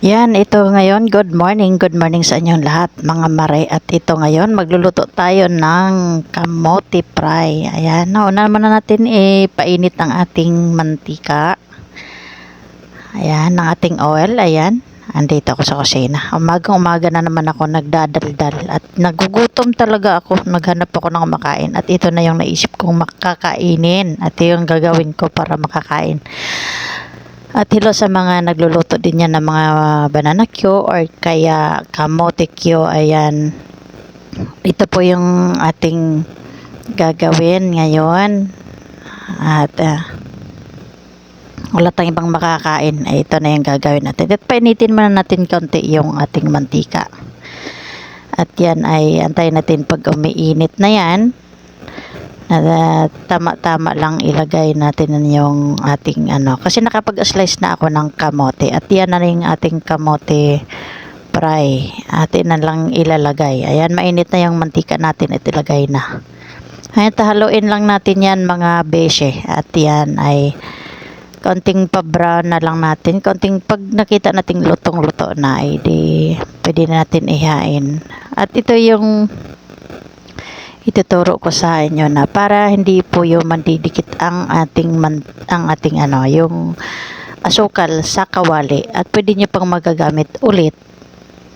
Yan, ito ngayon, good morning sa inyong lahat mga mare. At ito ngayon, magluluto tayo ng kamote fry. Ayan, nauna muna natin painit ang ating mantika. Ayan, ng ating oil, ayan. Andito ako sa kusina. Umaga na naman ako nagdadaldal at nagugutom talaga ako. Naghanap ako ng makain at ito na yung naisip kong makakainin. At yung gagawin ko para makakain. At hello sa mga nagluluto din yan ng mga banana Q or kaya kamote Q. Ayan. Ito po yung ating gagawin ngayon. At wala tayong ibang makakain. Ay, ito na yung gagawin natin. At painitin muna natin konti yung ating mantika. At yan ay antayin natin pag umiinit na yan. Tama-tama lang ilagay natin yung ating kasi nakapag-slice na ako ng kamote at yan na yung ating kamote fry. Atin na lang ilalagay. Ayan, mainit na yung mantika natin at ilagay na. Ayan, haluin lang natin yan mga beshe. At yan ay konting pa-brown na lang natin. Konting pag nakita nating lutong-luto na ay pwede na natin ihain. At ito yung ituturo ko sa inyo na para hindi po yung mandidikit ang ating yung asukal sa kawali at pwede nyo pang magagamit ulit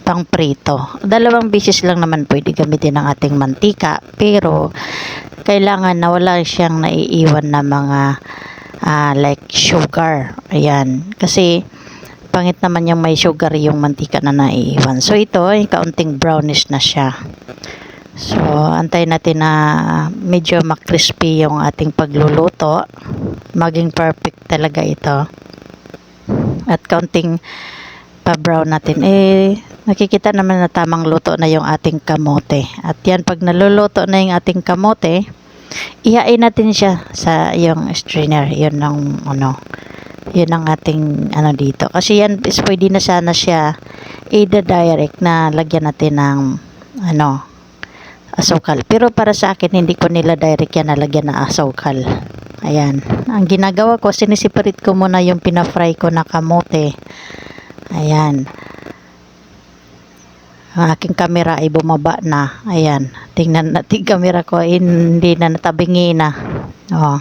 pang prito. Dalawang beses lang naman pwede gamitin ang ating mantika pero kailangan na wala siyang naiiwan na mga like sugar. Ayan. Kasi pangit naman yung may sugar yung mantika na naiiwan. So ito ay kaunting brownish na siya. So, antayin natin na medyo makrispy yung ating pagluluto. Maging perfect talaga ito. At kaunting pa-brown natin. Nakikita naman na tamang luto na yung ating kamote. At yan, pag naluluto na yung ating kamote, ihain natin siya sa yung strainer. Yun ang yun ang ating dito. Kasi yan, pwede na sana siya i-direct na lagyan natin ng asukal. Pero para sa akin, hindi ko nila direct yan nalagyan na asukal. Ayan. Ang ginagawa ko, sinisiparate ko muna yung pinafry ko na kamote. Ayan. Ang aking camera ay bumaba na. Ayan. Tingnan natin camera ko. Hindi na natabingi na. Oh.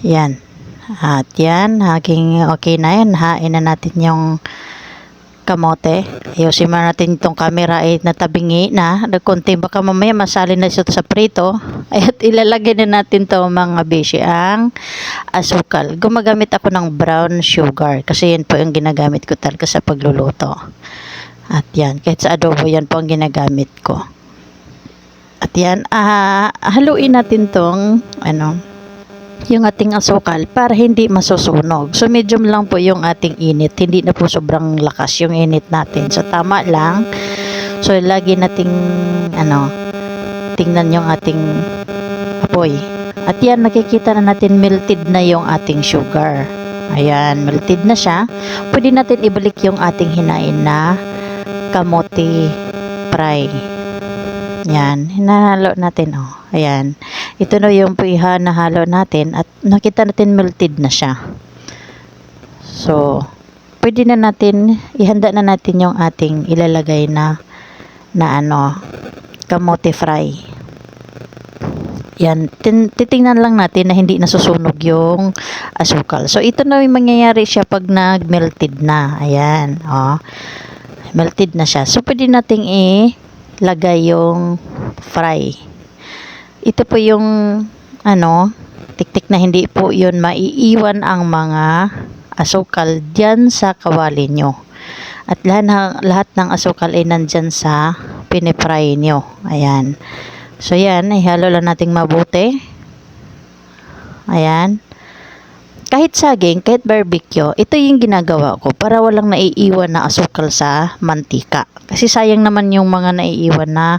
Yan. At yan. Okay na yan. Hain na natin yung kamote. Ayusin muna natin itong camera ay natabingi na. Nagkunti baka mamaya masali na ito sa prito. At ilalagay na natin to mga beshi ang asukal. Gumagamit ako ng brown sugar kasi yan po yung ginagamit ko talaga sa pagluluto. At yan, kahit sa adobo yan po ang ginagamit ko. At yan, haluin natin tong yung ating asukal para hindi masusunog. So medium lang po yung ating init, hindi na po sobrang lakas yung init natin. So tama lang. So lagi nating tingnan yung ating apoy. At yan, nakikita na natin melted na yung ating sugar. Ayan, melted na siya. Pwede natin ibalik yung ating hinain na kamote fry. Yan, hinahalo natin Ayan. Ito na yung nahalo natin at nakita natin melted na siya. So, pwede na natin, ihanda na natin yung ating ilalagay na kamote fry. Yan, titingnan lang natin na hindi nasusunog yung asukal. So, ito na yung mangyayari siya pag nag-melted na. Ayan, melted na siya. So, pwede nating ilagay yung fry. Ito po yung tiktik na hindi po yun maiiwan ang mga asukal dyan sa kawali nyo. At lahat ng asukal ay nandyan sa pinipry nyo. Ayan. So yan, ihalo lang nating mabuti. Ayan. Kahit saging, kahit barbecue, ito yung ginagawa ko para walang naiiwan na asukal sa mantika. Kasi sayang naman yung mga naiiwan na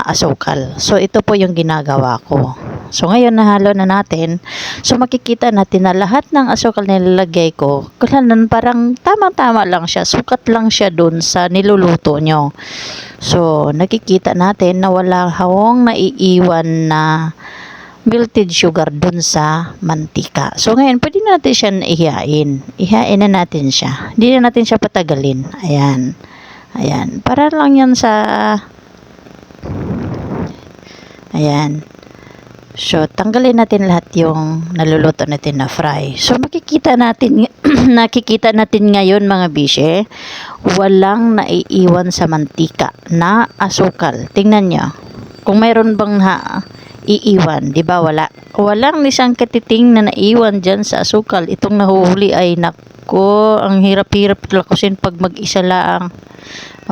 asukal. So ito po yung ginagawa ko. So ngayon nahalo na natin. So makikita natin na lahat ng asukal na nilalagay ko, parang tama-tama lang siya. Sukat lang siya dun sa niluluto nyo. So nakikita natin na wala hawong naiiwan na melted sugar dun sa mantika. So ngayon, pwede na natin siya ihain. Ihain na natin siya. Hindi na natin siya patagalin. Ayan. Ayan. Para lang yan sa... Ayan. So, tanggalin natin lahat yung naluluto natin na fry. So, nakikita natin ngayon mga bishe, walang naiiwan sa mantika na asukal. Tingnan nyo. Kung mayroon bang iiwan, di ba? Walang isang katiting na naiwan dyan sa asukal. Itong nahuhuli ay nako, ang hirap-hirap lakusin pag mag-isa lang.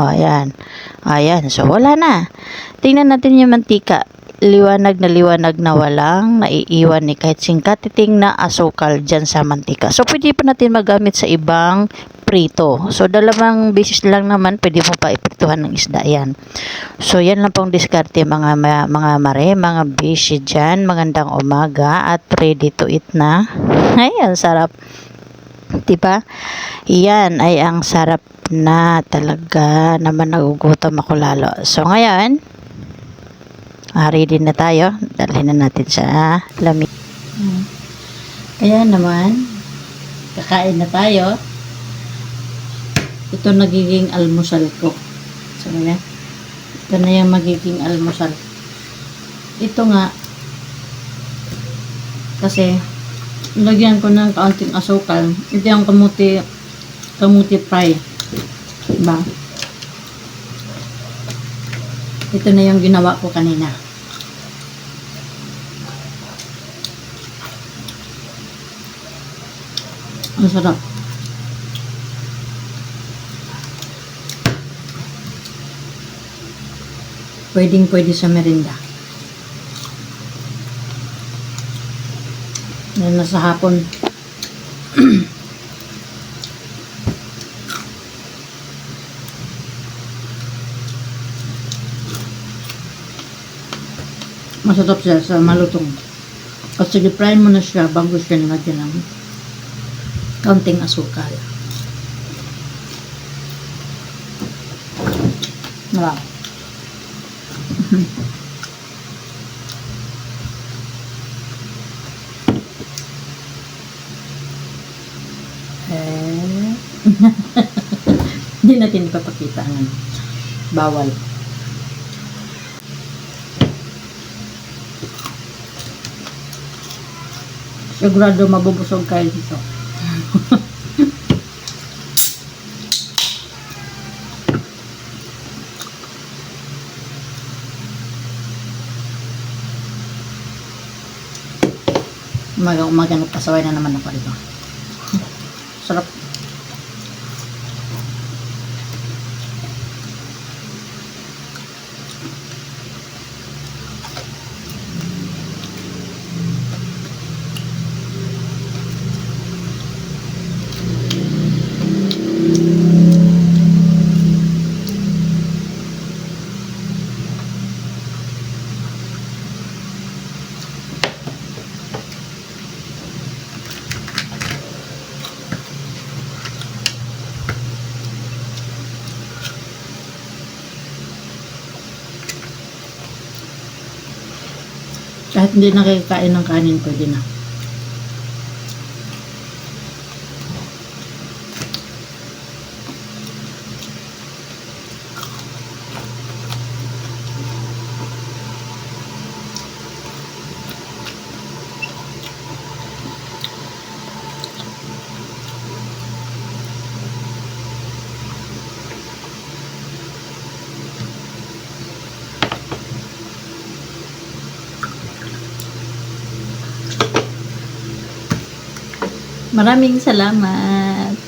O, ayan. Ayan. So, wala na. Tingnan natin yung mantika. Liwanag na walang naiiwan ni kahit singkatiting na asukal dyan sa mantika. So, pwede pa natin magamit sa ibang prito. So, dalawang beses lang naman, pwede mo pa iprituhan ng isda yan. So, yan lang pong diskarte mga mare, mga bishi dyan. Magandang umaga at ready to eat na. Ay, ang sarap. Diba? Yan ay ang sarap na talaga naman, nagugutom ako lalo. So, ngayon, ready na tayo. Dalhin na natin sa lamig. Kaya naman, kakain na tayo. Ito nagiging almusal ko. So, yan. Ito na yung magiging almusal. Ito nga, kasi, lagyan ko ng kaunting asukal. Ito yung kamuti fry. Diba? Ito na yung ginawa ko kanina. Ang sarap. Pwede sa merinda. Na nasa hapon. Masarap siya sa malutong. Kasi i-fry mo na siya bago siya nilagyan ng kaunting asukal. Wow. Hindi natin ipapakita ng bawal. Sigurado mabubusog kayo dito. Umaga nagpasaway na naman ako dito. Sarap. Kahit hindi nakikain ng kanin, pwede na. Maraming salamat.